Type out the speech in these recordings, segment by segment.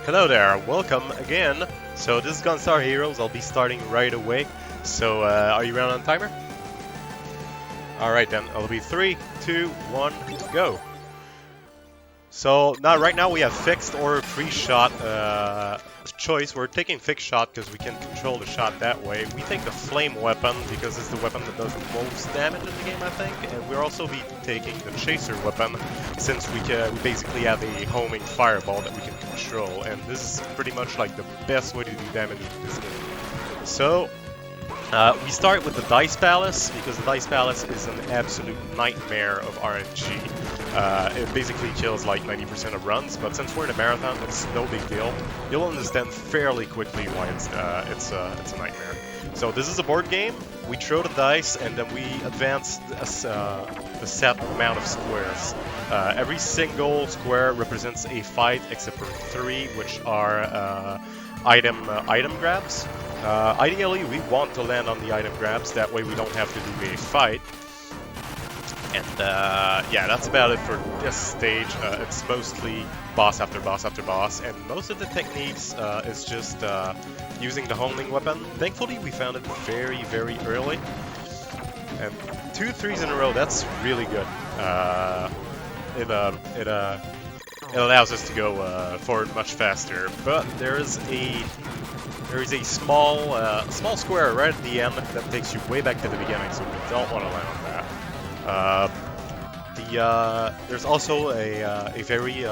Hello there, welcome again. So this is Gunstar Heroes, I'll be starting right away. So are you ready on timer? Alright then, it'll be 3, 2, 1, go. So right now we have fixed or free shot choice. We're taking fixed shot because we can control the shot that way. We take the flame weapon because it's the weapon that does the most damage in the game, I think. And we'll also be taking the chaser weapon since we basically have a homing fireball that we can control. And this is pretty much like the best way to do damage in this game. So we start with the Dice Palace because the Dice Palace is an absolute nightmare of RNG. It basically kills like 90% of runs, but since we're in a marathon, it's no big deal. You'll understand fairly quickly why it's a nightmare. So this is a board game. We throw the dice and then we advance the set amount of squares. Every single square represents a fight except for 3, which are item grabs. Ideally, we want to land on the item grabs. That way, we don't have to do a fight. And yeah, that's about it for this stage. It's mostly boss after boss after boss, and most of the techniques is just using the homing weapon. Thankfully, we found it very, very early. And 2 3s in a row, that's really good. It allows us to go forward much faster. But there is a small square right at the end that takes you way back to the beginning, so we don't want to land on that. There's also a very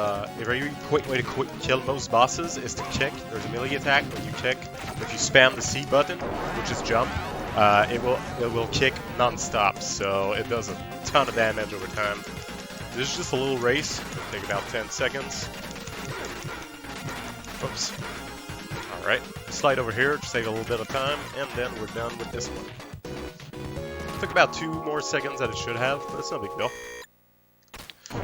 quick way to kill most bosses is to kick. There's a melee attack when you kick. If you spam the C button, which is jump, it will kick non-stop, so it does a ton of damage over time. This is just a little race. It'll take about 10 seconds. Oops. Alright, slide over here, just take a little bit of time, and then we're done with this one. Took about 2 more seconds than it should have, but it's no big deal.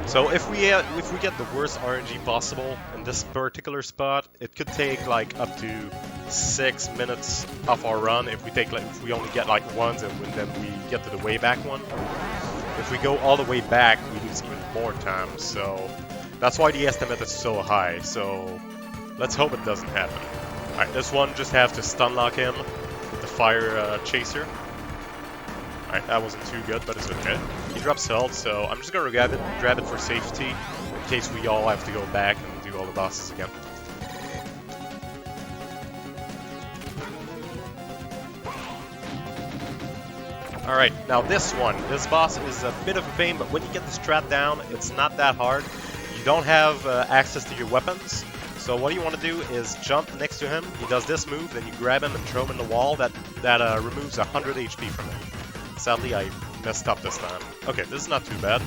So if we get the worst RNG possible in this particular spot, it could take like up to 6 minutes off our run if we only get like ones and then we get to the way back one. If we go all the way back, we lose even more time. So that's why the estimate is so high. So let's hope it doesn't happen. Alright, this one just have to stun lock him with the fire chaser. Alright, that wasn't too good, but it's okay. He drops health, so I'm just gonna grab it for safety, in case we all have to go back and do all the bosses again. Alright, now this boss is a bit of a pain, but when you get the strat down, it's not that hard. You don't have access to your weapons, so what you want to do is jump next to him. He does this move, then you grab him and throw him in the wall. That removes 100 HP from him. Sadly, I messed up this time. Okay, this is not too bad.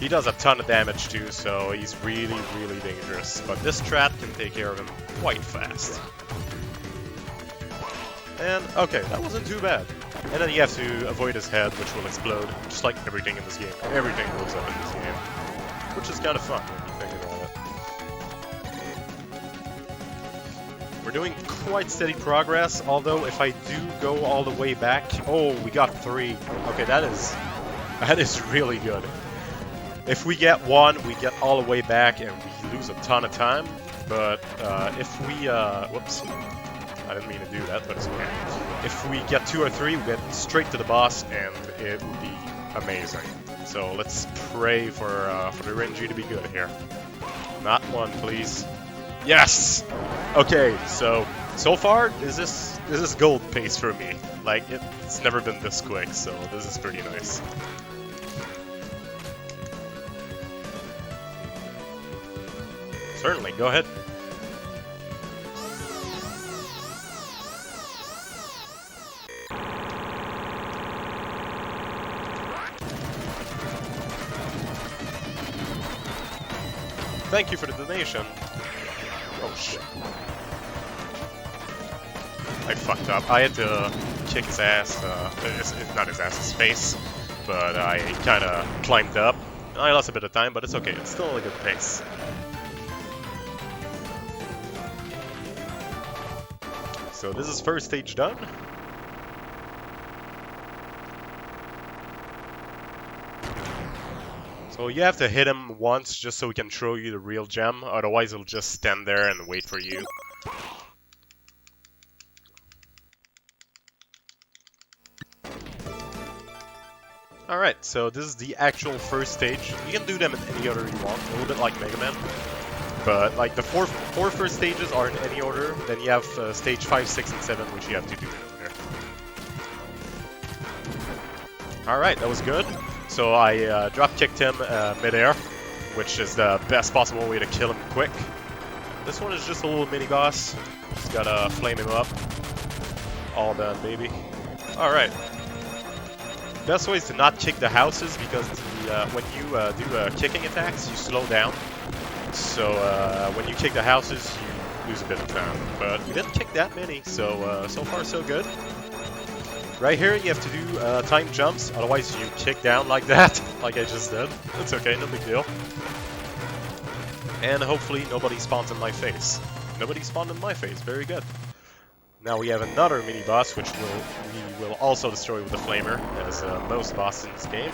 He does a ton of damage too, so he's really, really dangerous. But this strat can take care of him quite fast. And, okay, that wasn't too bad. And then you have to avoid his head, which will explode, just like everything in this game. Everything blows up in this game. Which is kind of fun when you think about it. We're doing quite steady progress, although if I do go all the way back... Oh, we got 3. Okay, that is really good. If we get 1, we get all the way back and we lose a ton of time. But if we... whoops. I didn't mean to do that, but it's okay. If we get 2 or 3, we get straight to the boss and it would be amazing. So let's pray for the RNG to be good here. Not 1, please. Yes! Okay, so far, this is gold pace for me. Like, it's never been this quick, so this is pretty nice. Certainly, go ahead. Thank you for the donation. Oh shit. I fucked up. I had to kick his ass, not his ass, his face, but I kinda climbed up. I lost a bit of time, but it's okay. It's still a good pace. So this is first stage done. So you have to hit him once just so he can throw you the real gem, otherwise he'll just stand there and wait for you. Alright, so this is the actual first stage. You can do them in any order you want, a little bit like Mega Man. But like the four first stages are in any order, then you have stage 5, 6, and 7, which you have to do in order. Alright, that was good. So I drop-kicked him mid-air, which is the best possible way to kill him quick. This one is just a little mini-boss. Just gotta flame him up. All done, baby. Alright. Best way is to not kick the houses, because when you do kicking attacks, you slow down. So when you kick the houses, you lose a bit of time. But we didn't kick that many, so so far so good. Right here, you have to do time jumps, otherwise you kick down like that, like I just did. It's okay, no big deal. And hopefully nobody spawns in my face. Nobody spawned in my face, very good. Now we have another mini-boss, which we will also destroy with the Flamer, as most bosses in this game.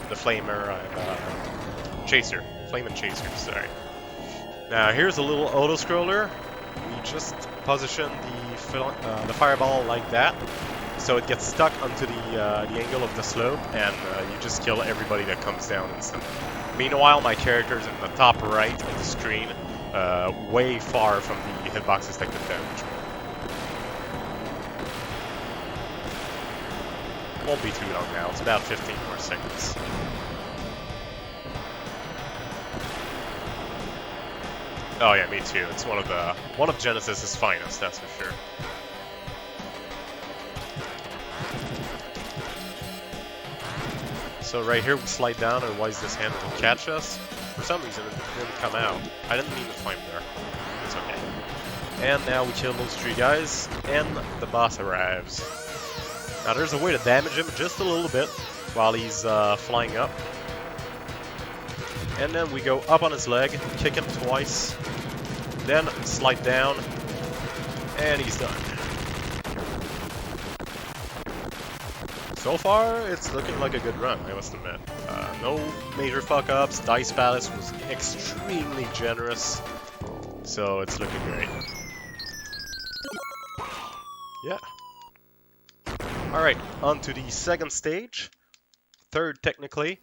The Flamer and Chaser. Flame and Chaser, sorry. Now here's a little auto-scroller. We just position the fireball like that, so it gets stuck onto the angle of the slope, and you just kill everybody that comes down instantly. Meanwhile, my character is in the top right of the screen, way far from the hitboxes that could damage me. Won't be too long now, it's about 15 more seconds. Oh yeah, me too. It's one of Genesis's finest, that's for sure. So right here we slide down, otherwise this hand will catch us. For some reason it didn't come out. I didn't mean to climb there. It's okay. And now we kill those 3 guys, and the boss arrives. Now there's a way to damage him just a little bit while he's flying up. And then we go up on his leg, kick him twice, then slide down, and he's done. So far, it's looking like a good run, I must admit. No major fuck-ups, Dice Palace was extremely generous, so it's looking great. Yeah. Alright, on to the second stage. Third, technically.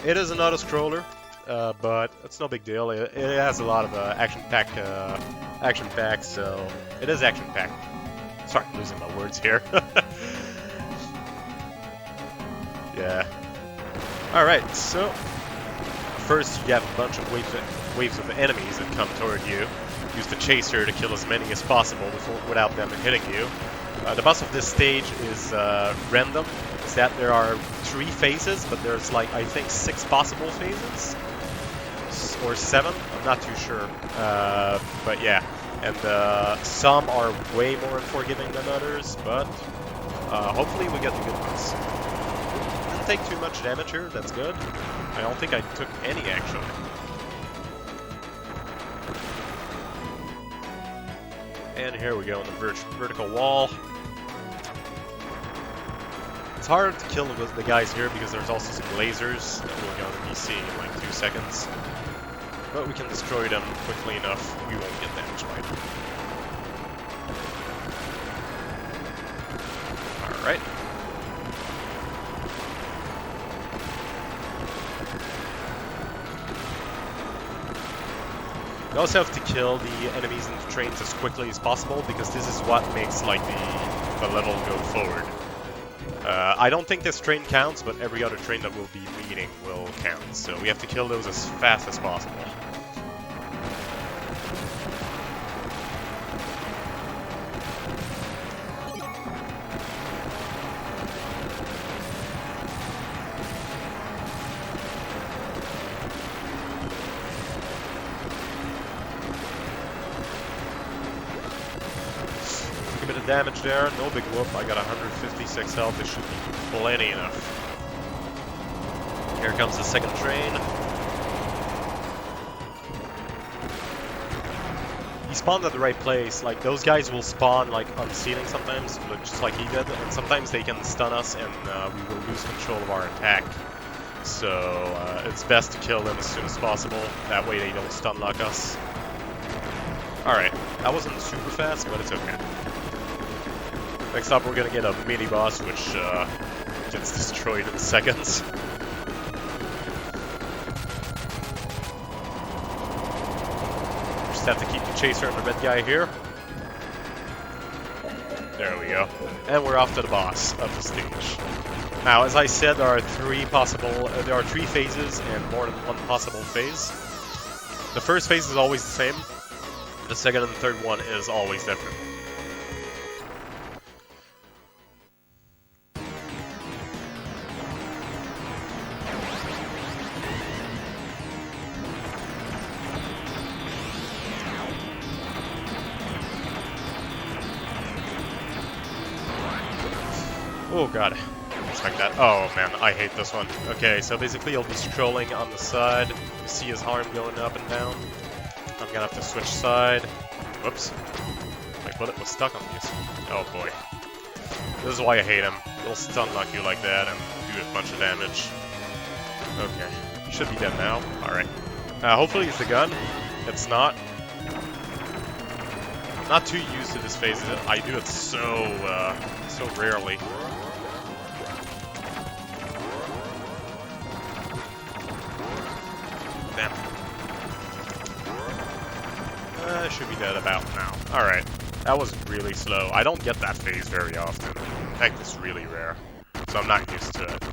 It is an auto-scroller, but it's no big deal. It has a lot of action-packed, so it is action-packed. Sorry, I'm losing my words here. Yeah. Alright, so first you have a bunch of waves of enemies that come toward you. Use the Chaser to kill as many as possible without them hitting you. The boss of this stage is random. It's that there are 3 phases, but there's like, I think, 6 possible phases? Or 7? I'm not too sure. But yeah. And some are way more unforgiving than others, but hopefully we get the good ones. Didn't take too much damage here, that's good. I don't think I took any, actually. And here we go on the vertical wall. It's hard to kill the guys here because there's also some lasers that will go on the PC in like 2 seconds. But we can destroy them quickly enough, we won't get damaged by them. Alright. You also have to kill the enemies in the trains as quickly as possible, because this is what makes like the level go forward. I don't think this train counts, but every other train that we'll be meeting will count, so we have to kill those as fast as possible. A bit of damage there, no big whoop. I got 156 health, it should be plenty enough. Here comes the second train. He spawned at the right place. Like, those guys will spawn like on the ceiling sometimes, just like he did, and sometimes they can stun us and we will lose control of our attack. So it's best to kill them as soon as possible. That way they don't stun lock us. Alright, that wasn't super fast, but it's okay. Next up we're gonna get a mini boss, which gets destroyed in seconds. Just have to keep the chaser and the red guy here. There we go. And we're off to the boss of the stage. Now, as I said, there are three phases and more than one possible phase. The first phase is always the same. The second and third one is always different. Oh god. Like that. Oh man, I hate this one. Okay, so basically he'll be scrolling on the side. You see his arm going up and down. I'm gonna have to switch side. Whoops. My bullet was stuck on these. Oh boy. This is why I hate him. He'll stun lock you like that and do a bunch of damage. Okay. Should be dead now. Alright. Hopefully it's the gun. It's not. I'm not too used to this phase. I do it so rarely. Damn. Should be dead about now. Alright. That was really slow. I don't get that phase very often. In fact, it's really rare. So I'm not used to it.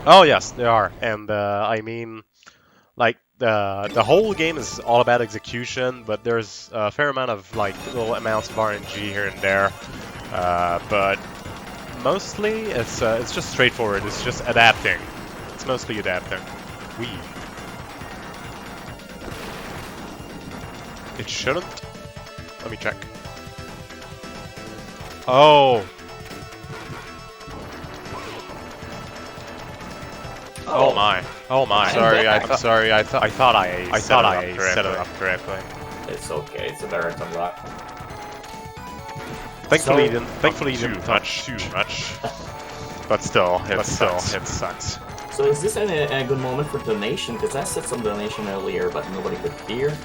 Oh yes, they are. And I mean, like, the whole game is all about execution, but there's a fair amount of like little amounts of RNG here and there. But mostly it's just straightforward. It's just adapting. It's mostly adapting. It shouldn't. Let me check. Oh. Oh my! Oh my! Sorry, I'm sorry. I thought I set it up correctly. It's okay. It's a marathon rock. Thankfully, you didn't touch too much. But still, it sucks. So is this a good moment for donation? Because I said some donation earlier, but nobody could hear.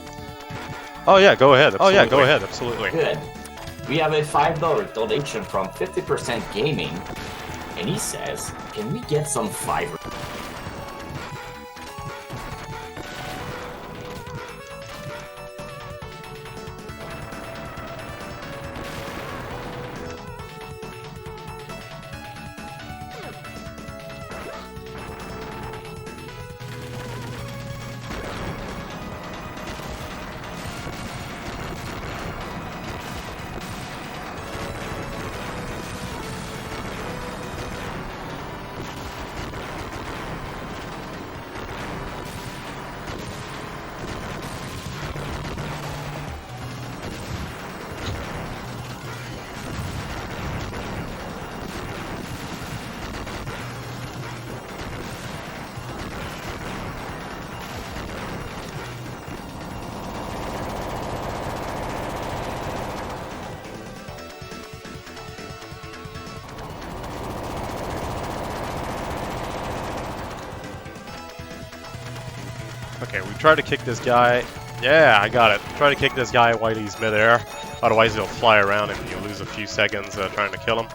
Oh yeah, go ahead. Absolutely. Oh yeah, go ahead. Absolutely. Good. We have a $5 donation from 50% Gaming, and he says, "Can we get some fiber?" Okay, we try to kick this guy. Yeah, I got it. Try to kick this guy while he's midair. Otherwise, he'll fly around and you'll lose a few seconds trying to kill him.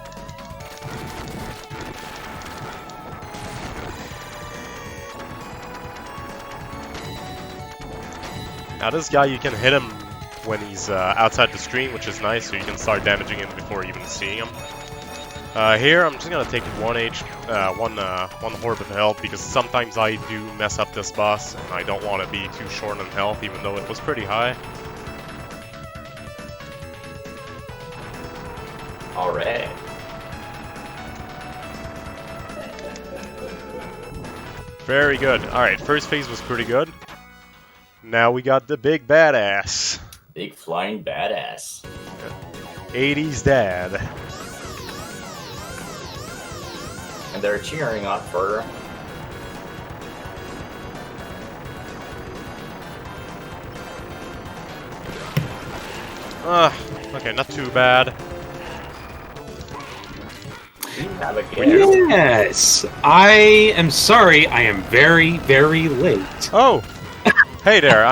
Now this guy, you can hit him when he's outside the screen, which is nice, so you can start damaging him before even seeing him. Here, I'm just gonna take one orb of health, because sometimes I do mess up this boss, and I don't want to be too short on health, even though it was pretty high. Alright. Very good. Alright, first phase was pretty good. Now we got the big badass. Big flying badass. 80s dad. And they're cheering up for... Okay, not too bad. Have a guess. Yes, I am sorry. I am very, very late. Oh! Hey there,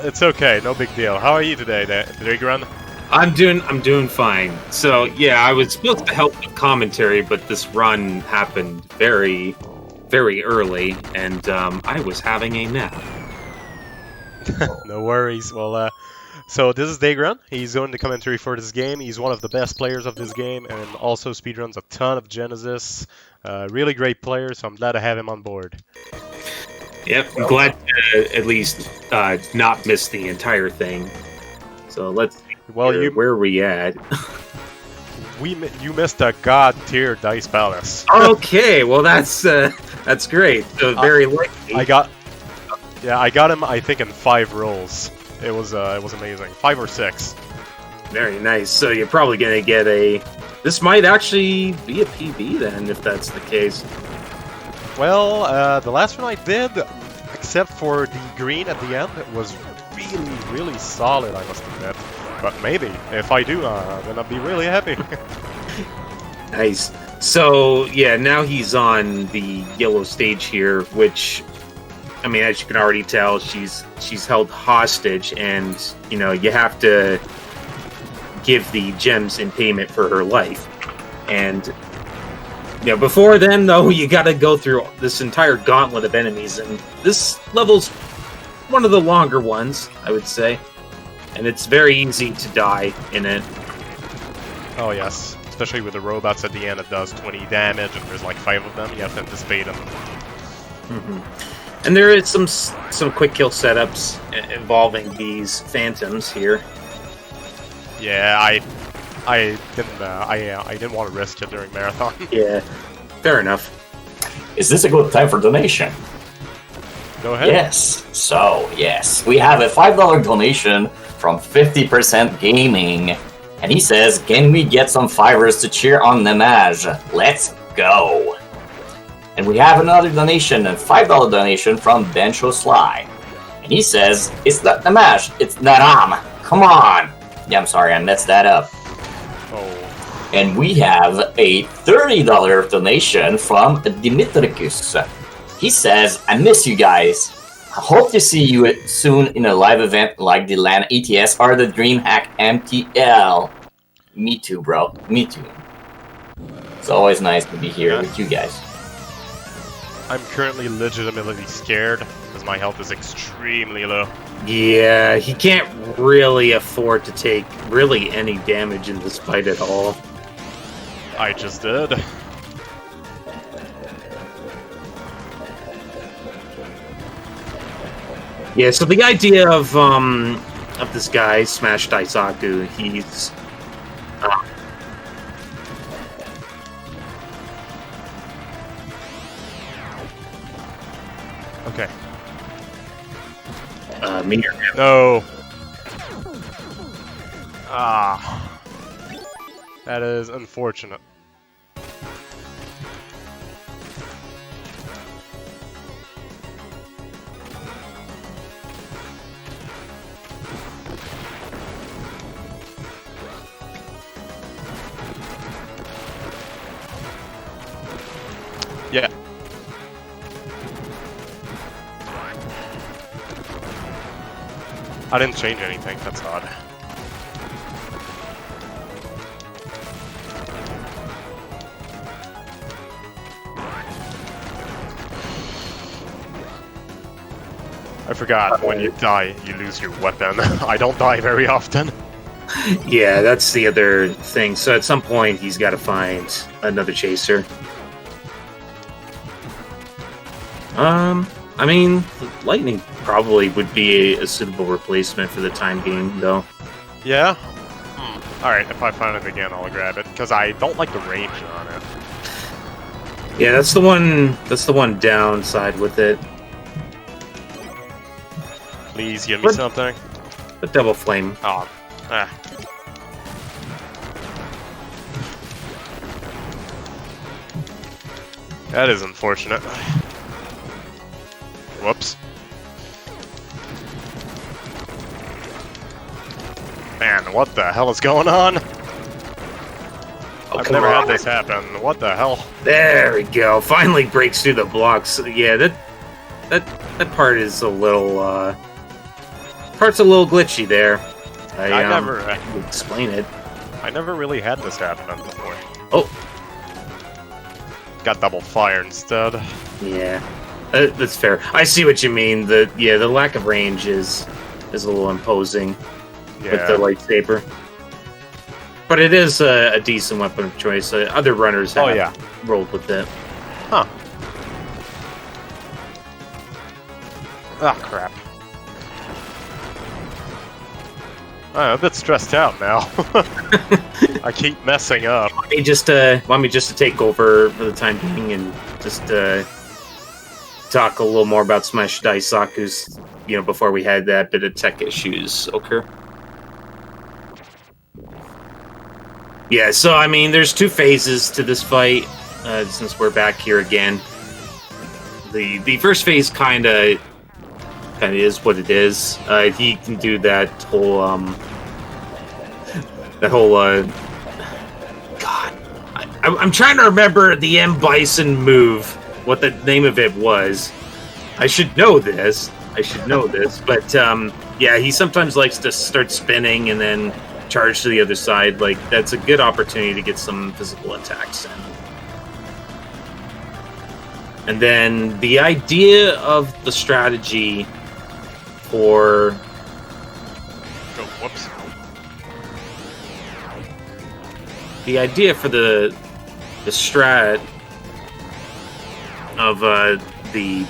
it's okay, no big deal. How are you today, Dragrun? I'm doing fine. So yeah, I was supposed to help with commentary, but this run happened very, very early, and I was having a nap. No worries. Well, so this is Dragrun. He's doing the commentary for this game. He's one of the best players of this game, and also speedruns a ton of Genesis. Really great player, so I'm glad to have him on board. Yep, I'm glad to at least not miss the entire thing. So let's see Well, where are we at? You missed a god tier dice palace. Okay, well that's great. So very likely. I got him. I think in 5 rolls. It was amazing. 5 or 6. Very nice. So you're probably gonna get a. This might actually be a PB then, if that's the case. Well, the last one I did, except for the green at the end, was really, really solid, I must admit. But maybe, if I do, then I'll be really happy. Nice. So, yeah, now he's on the yellow stage here, which, I mean, as you can already tell, she's held hostage, and, you know, you have to give the gems in payment for her life. And yeah, before then, though, you gotta go through this entire gauntlet of enemies, and this level's one of the longer ones, I would say. And it's very easy to die in it. Oh yes, especially with the robots at the end, it does 20 damage, and there's like 5 of them, you have to anticipate them. Mm-hmm. And there is some quick kill setups involving these phantoms here. Yeah, I didn't want to risk it during marathon. Yeah, fair enough. Is this a good time for donation? Go ahead. Yes. So, yes, we have a $5 donation from 50% Gaming. And he says, can we get some fivers to cheer on NamajnaG? Let's go. And we have another donation, a $5 donation from Bencho Sly. And he says, it's not NamajnaG, it's Naram. Come on. Yeah, I'm sorry, I messed that up. Oh. And we have a $30 donation from Dimitricus. He says, I miss you guys. I hope to see you soon in a live event like the LAN ETS or the DreamHack MTL. Me too, bro. Me too. It's always nice to be here with you guys. I'm currently legitimately scared because my health is extremely low. Yeah, he can't really afford to take really any damage in this fight at all. I just did. Yeah, so the idea of this guy, Smash Daisaku, he's Okay. me or him. No. Ah. That is unfortunate. Yeah. I didn't change anything, that's odd. I forgot, when you die, you lose your weapon. I don't die very often. Yeah, that's the other thing. So at some point, he's got to find another chaser. I mean, lightning probably would be a suitable replacement for the time being, though. Yeah? Alright, if I find it again, I'll grab it, because I don't like the range on it. Yeah, that's the one downside with it. Please give me something. The double flame. Oh, ah. That is unfortunate. Whoops. Man, what the hell is going on? Oh, I've never had this happen. What the hell? There we go. Finally breaks through the blocks. Yeah, that part is a little part's a little glitchy there. I never will explain it. I never really had this happen before. Oh, Got double fire instead. yeah, that's fair. I see what you mean. The lack of range is a little imposing with the lightsaber. But it is a decent weapon of choice. Other runners have rolled with it. Huh. Ah, crap. I'm a bit stressed out now. I keep messing up. Want me just to take over for the time being and just talk a little more about Smash Daisaku's, before we had that bit of tech issues occur. Yeah, so I mean, there's two phases to this fight. Since we're back here again, the first phase kind of is what it is. He can do that whole God, I'm trying to remember the M Bison move. What the name of it was? I should know this. But yeah, he sometimes likes to start spinning and then charge to the other side. Like, that's a good opportunity to get some physical attacks in. And then the idea of the strategy for... Oh, whoops. The idea for the strat of the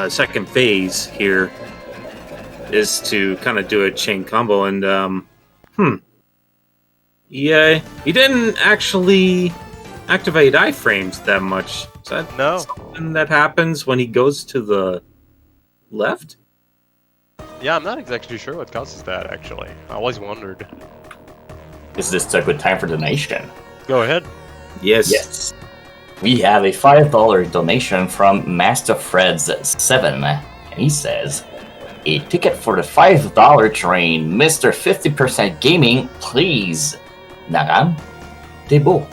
second phase here is to kind of do a chain combo, and yeah, he didn't actually activate iframes that much. Is that something that happens when he goes to the left? Yeah, I'm not exactly sure what causes that, actually. I always wondered. Is this a good time for donation? Go ahead. Yes. We have a $5 donation from Master Freds7, and he says, "A ticket for the $5 train, Mr. 50% Gaming, please. Nagan, Debo."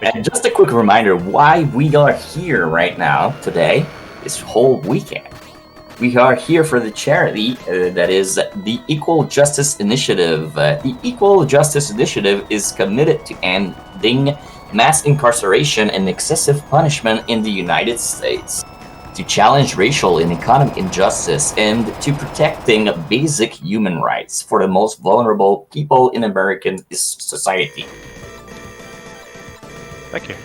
And just a quick reminder why we are here right now, today, this whole weekend. We are here for the charity that is the Equal Justice Initiative. The Equal Justice Initiative is committed to ending mass incarceration and excessive punishment in the United States, to challenge racial and economic injustice, and to protecting basic human rights for the most vulnerable people in American society. Thank you.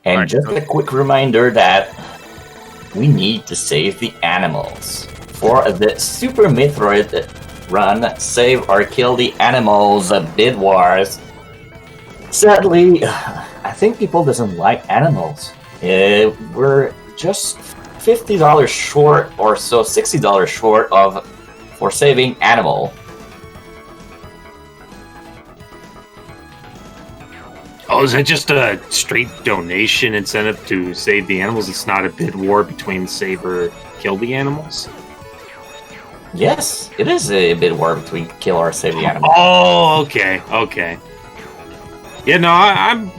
And Right. just a quick reminder that we need to save the animals. For the Super Metroid run, Save or Kill the Animals Bid Wars. Sadly, I think people doesn't like animals. We're just $50 short or so, $60 short for saving animal. Oh, is that just a straight donation incentive to save the animals? It's not a bid war between save or kill the animals? Yes, it is a bid war between kill or save the animal. Oh, okay. Yeah, no, I'm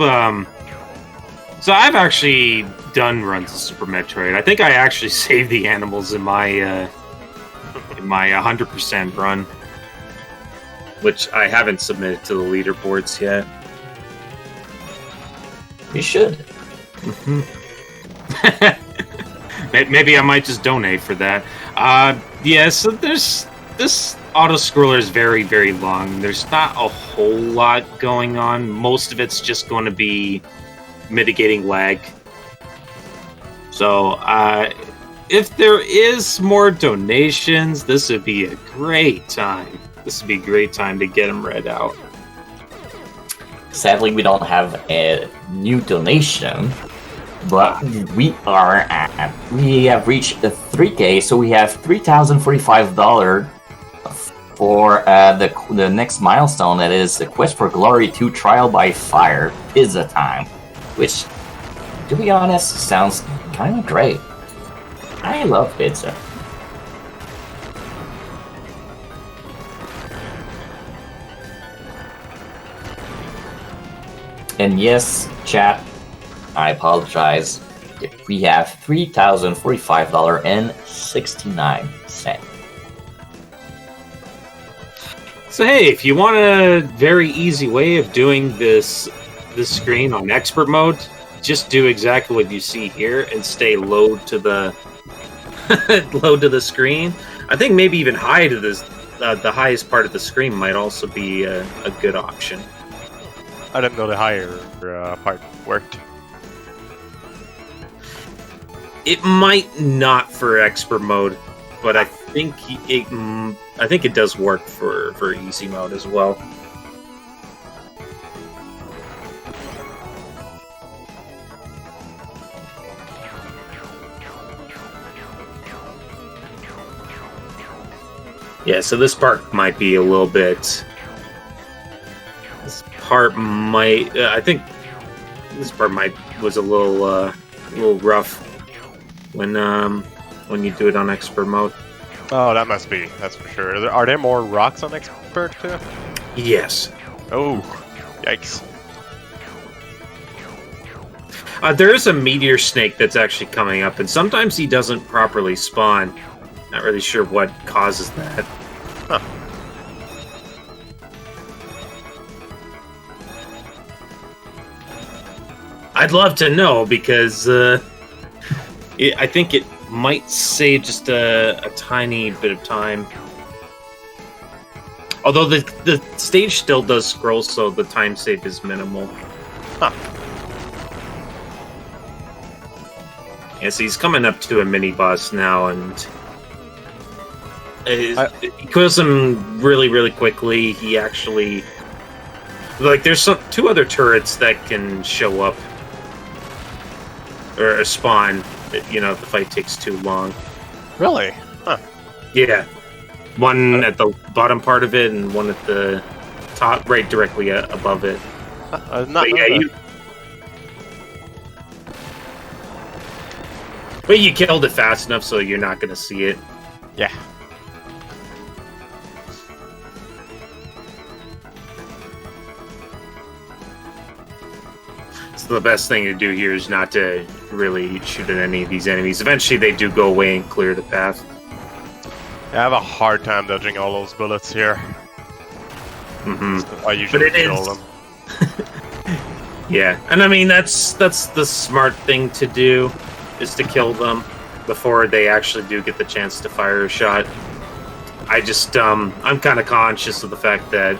so I've actually done runs of Super Metroid. I think I actually saved the animals in my 100% run, which I haven't submitted to the leaderboards yet. You should. Mm-hmm. Maybe I might just donate for that. Yeah, so this auto-scroller is very, very long. There's not a whole lot going on. Most of it's just going to be mitigating lag. So, if there is more donations, this would be a great time. This would be a great time to get them read out. Sadly, we don't have a new donation, but we have reached the 3K, so we have $3,045 for the next milestone. That is the Quest for Glory 2 Trial by Fire Pizza Time, which, to be honest, sounds I'm great. I love pizza. And yes, chat, I apologize. We have $3,045.69. So hey, if you want a very easy way of doing this screen on expert mode, just do exactly what you see here and stay low to the low to the screen. I think maybe even high to this, the highest part of the screen might also be a good option. I didn't know the higher part worked. It might not for expert mode, but I think it does work for easy mode as well. Yeah, so this part might be a little bit. This part might. I think this part was a little rough when you do it on expert mode. Oh, that must be. That's for sure. Are there more rocks on expert too? Yes. Oh, yikes. There is a meteor snake that's actually coming up, and sometimes he doesn't properly spawn. Not really sure what causes that. Huh. I'd love to know, because I think it might save just a tiny bit of time. Although the stage still does scroll, so the time save is minimal. Huh. Yeah, so he's coming up to a mini boss now, and he kills him really, really quickly. He actually, like, there's two other turrets that can show up or spawn. You know, if the fight takes too long. Really? Huh. Yeah. One at the bottom part of it, and one at the top, right directly above it. But you killed it fast enough, so you're not going to see it. Yeah. So the best thing to do here is not to really shoot at any of these enemies. Eventually, they do go away and clear the path. I have a hard time dodging all those bullets here. Mm-hmm. I usually kill them. Yeah, and I mean that's the smart thing to do, is to kill them before they actually do get the chance to fire a shot. I just I'm kind of conscious of the fact that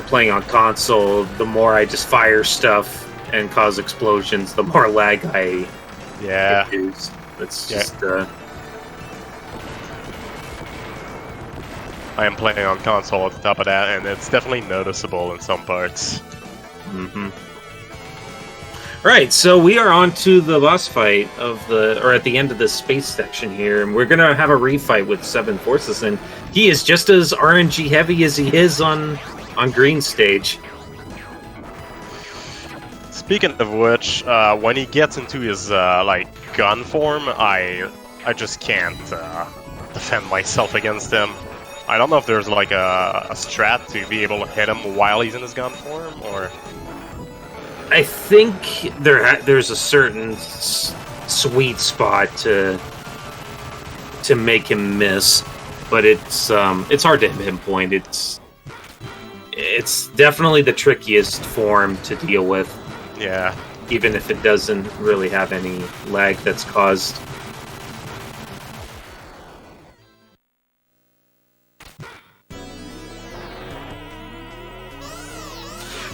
playing on console, the more I just fire stuff and cause explosions, the more lag I use. It's just I am playing on console on top of that, and it's definitely noticeable in some parts. Mm-hmm. Right, so we are on to the boss fight at the end of the space section here, and we're gonna have a refight with 7 Forces, and he is just as RNG heavy as he is on green stage. Speaking of which, when he gets into his gun form, I just can't defend myself against him. I don't know if there's like a strat to be able to hit him while he's in his gun form, or... I think there's a certain sweet spot to make him miss, but it's hard to pinpoint. It's definitely the trickiest form to deal with. Yeah. Even if it doesn't really have any lag that's caused.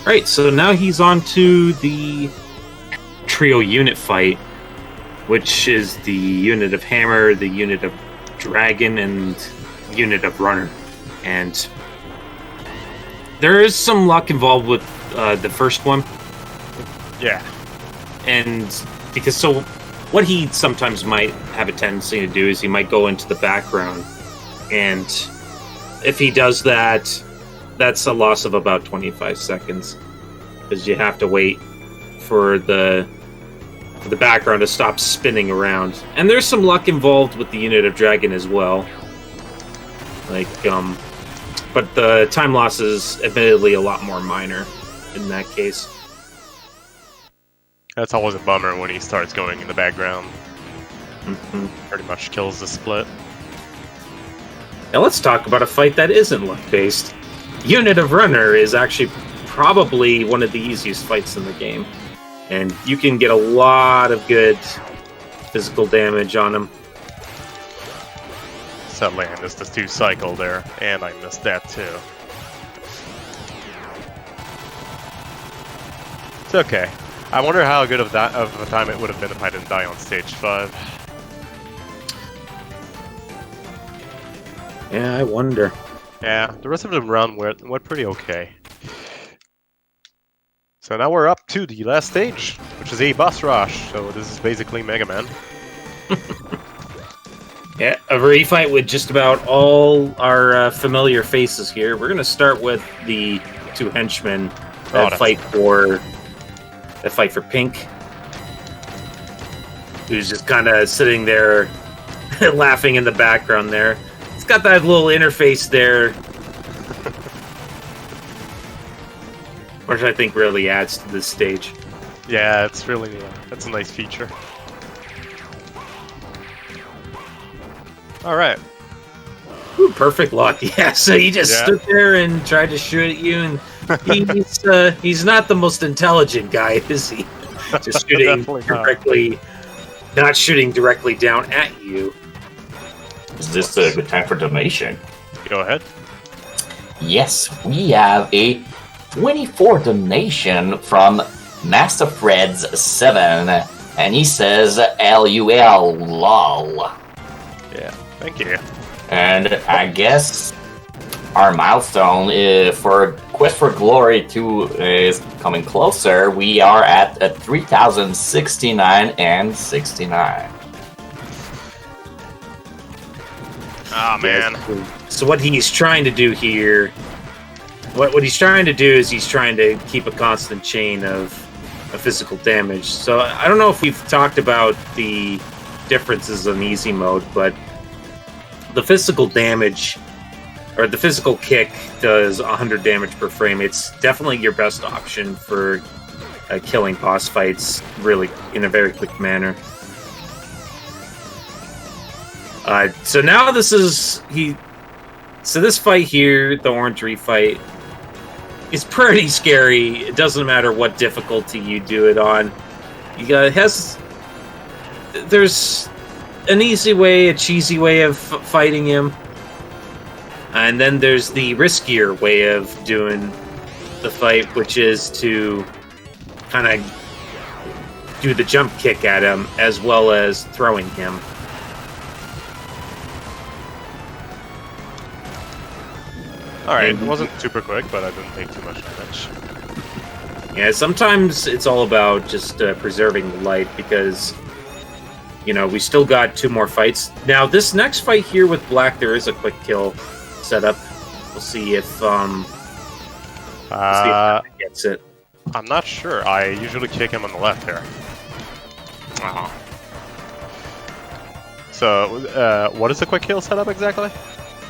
Alright, so now he's on to the trio unit fight, which is the unit of Hammer, the unit of Dragon, and unit of Runner. And there is some luck involved with the first one. Yeah. And because what he sometimes might have a tendency to do is he might go into the background, and if he does that, that's a loss of about 25 seconds, because you have to wait for the the background to stop spinning around. And there's some luck involved with the unit of dragon as well. Like, but the time loss is admittedly a lot more minor in that case. That's always a bummer when he starts going in the background. Mm-hmm. Pretty much kills the split. Now let's talk about a fight that isn't luck-based. Unit of Runner is actually probably one of the easiest fights in the game. And you can get a lot of good physical damage on him. Sadly, I missed this 2 cycle there, and I missed that too. It's okay. I wonder how good of a time it would have been if I didn't die on stage 5. Yeah, I wonder. Yeah, the rest of the run went pretty okay. So now we're up to the last stage, which is a boss rush. So this is basically Mega Man. Yeah, a refight with just about all our familiar faces here. We're gonna start with the 2 henchmen that fight for Pink, who's just kind of sitting there, laughing in the background. There, it's got that little interface there, which I think really adds to this stage. Yeah, it's really that's a nice feature. All right. Ooh, perfect luck. Yeah, so he just stood there and tried to shoot at you, and he's not the most intelligent guy, is he? Just shooting directly, not shooting directly down at you. Is this a good time for donation? Go ahead. Yes, we have a 24 donation from Master Fred's 7, and he says LUL lol. Yeah, thank you. And I guess our milestone for Quest for Glory 2 is coming closer. We are at 3,069 and 69. Oh man. So what he's trying to do here, what he's trying to do is he's trying to keep a constant chain of physical damage. So I don't know if we've talked about the differences in easy mode, but the physical damage, or the physical kick, does 100 damage per frame. It's definitely your best option for killing boss fights really in a very quick manner. So now this is So this fight here, the orange refight, is pretty scary. It doesn't matter what difficulty you do it on. There's an easy way, a cheesy way of fighting him, and then there's the riskier way of doing the fight, which is to kind of do the jump kick at him as well as throwing him. Alright, it wasn't super quick, but I didn't take too much damage. Yeah, sometimes it's all about just preserving the light, because we still got 2 more fights. Now, this next fight here with Black, there is a quick kill setup. We'll see if gets it. I'm not sure. I usually kick him on the left here. Oh. So, what is the quick kill setup exactly?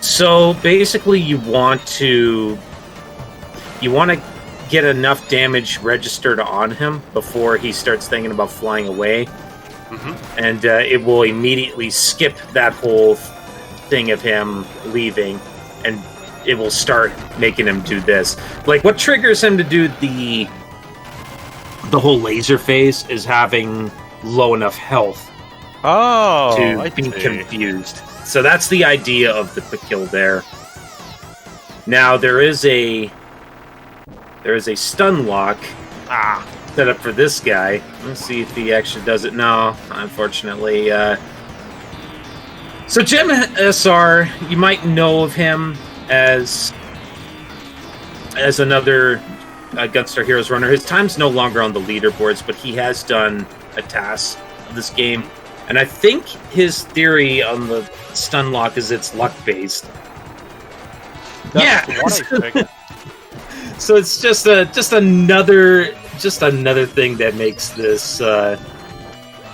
So basically, you want to get enough damage registered on him before he starts thinking about flying away. Mm-hmm. And it will immediately skip that whole thing of him leaving, and it will start making him do this. Like, what triggers him to do the whole laser phase is having low enough health to be confused. So that's the idea of the quick kill there. Now there is a stun lock set up for this guy. Let's see if he actually does it. No, unfortunately. So Jim SR, you might know of him as another Gunstar Heroes runner. His time's no longer on the leaderboards, but he has done a task of this game. And I think his theory on the stun lock is it's luck-based. That's what I think. So it's just another thing that makes this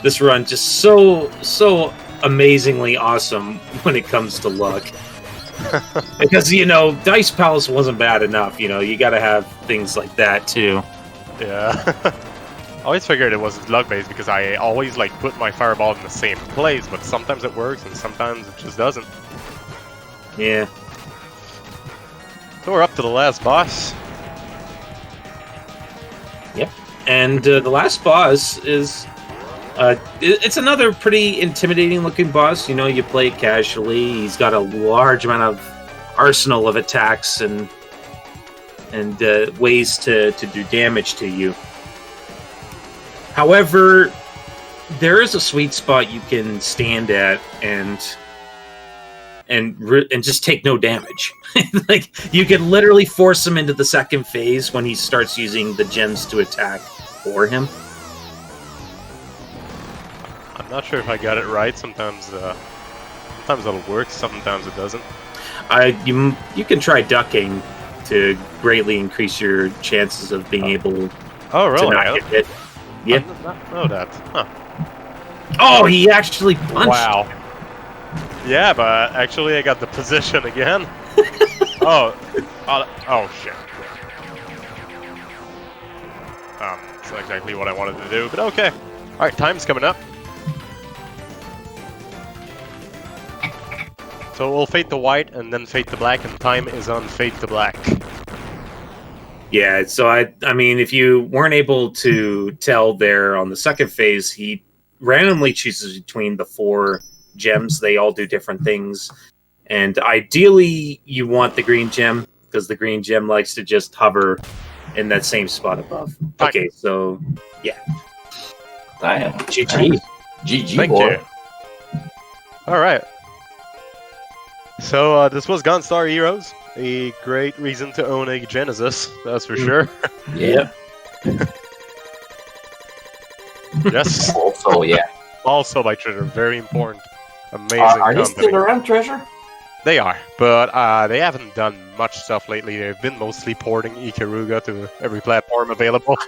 this run just so amazingly awesome when it comes to luck. Because, Dice Palace wasn't bad enough, you gotta have things like that too. Yeah. I always figured it was luck-based because I always put my fireball in the same place, but sometimes it works and sometimes it just doesn't. Yeah. So we're up to the last boss. Yep. And the last boss is... it's another pretty intimidating-looking boss. You play it casually. He's got a large amount of arsenal of attacks and ways to do damage to you. However, there is a sweet spot you can stand at and just take no damage. You can literally force him into the second phase when he starts using the gems to attack for him. I'm not sure if I got it right. Sometimes it'll work, sometimes it doesn't. You can try ducking to greatly increase your chances of being able Oh, really? to not get hit. Yeah. I did not know that. Huh. Oh, he actually punched. Wow. Yeah, but actually I got the position again. Oh shit. It's not exactly what I wanted to do, but okay. Alright, time's coming up. So we'll fade to white and then fade to black, and time is on fade to black. Yeah, so I mean, if you weren't able to tell there on the second phase, he randomly chooses between the 4 gems. They all do different things. And ideally, you want the green gem, because the green gem likes to just hover in that same spot above. Okay, so, yeah. Damn. GG. GG, Thank boy. you. Alright. So, this was Gunstar Heroes. A great reason to own a Genesis, that's for sure. Yeah. Yes. Also, yeah. Also by Treasure, very important. Amazing Are they company. still around, Treasure? They are, but they haven't done much stuff lately. They've been mostly porting Ikaruga to every platform available.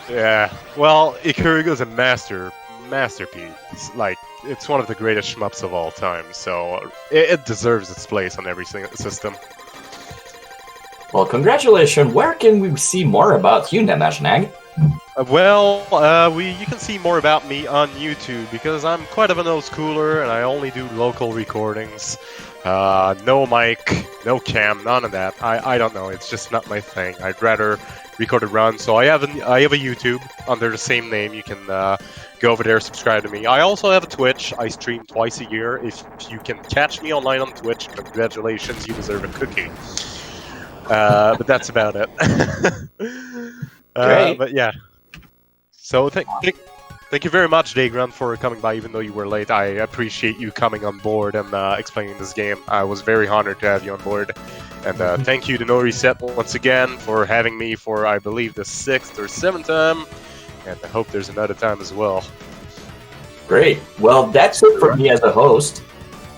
Yeah, well, Ikaruga's a masterpiece. It's one of the greatest shmups of all time, so it deserves its place on every single system. Well, congratulations. Where can we see more about you, NamajnaG? You can see more about me on YouTube, because I'm quite of an old schooler and I only do local recordings. No mic, no cam, none of that. I don't know, it's just not my thing. I'd rather record a run, so I have a YouTube under the same name. You can go over there, subscribe to me. I also have a Twitch. I stream twice a year. If you can catch me online on Twitch, congratulations, you deserve a cookie. But that's about it. But yeah. So thank you very much, Daygrunt, for coming by, even though you were late. I appreciate you coming on board and explaining this game. I was very honored to have you on board. And thank you to NoReset once again for having me for, I believe, the 6th or 7th time. And I hope there's another time as well. Great. Well, that's it for me as a host.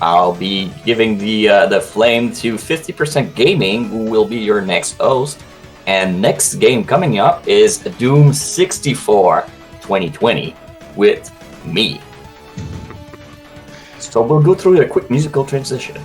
I'll be giving the flame to 50% Gaming, who will be your next host. And next game coming up is Doom 64 2020 with me. So we'll go through a quick musical transition.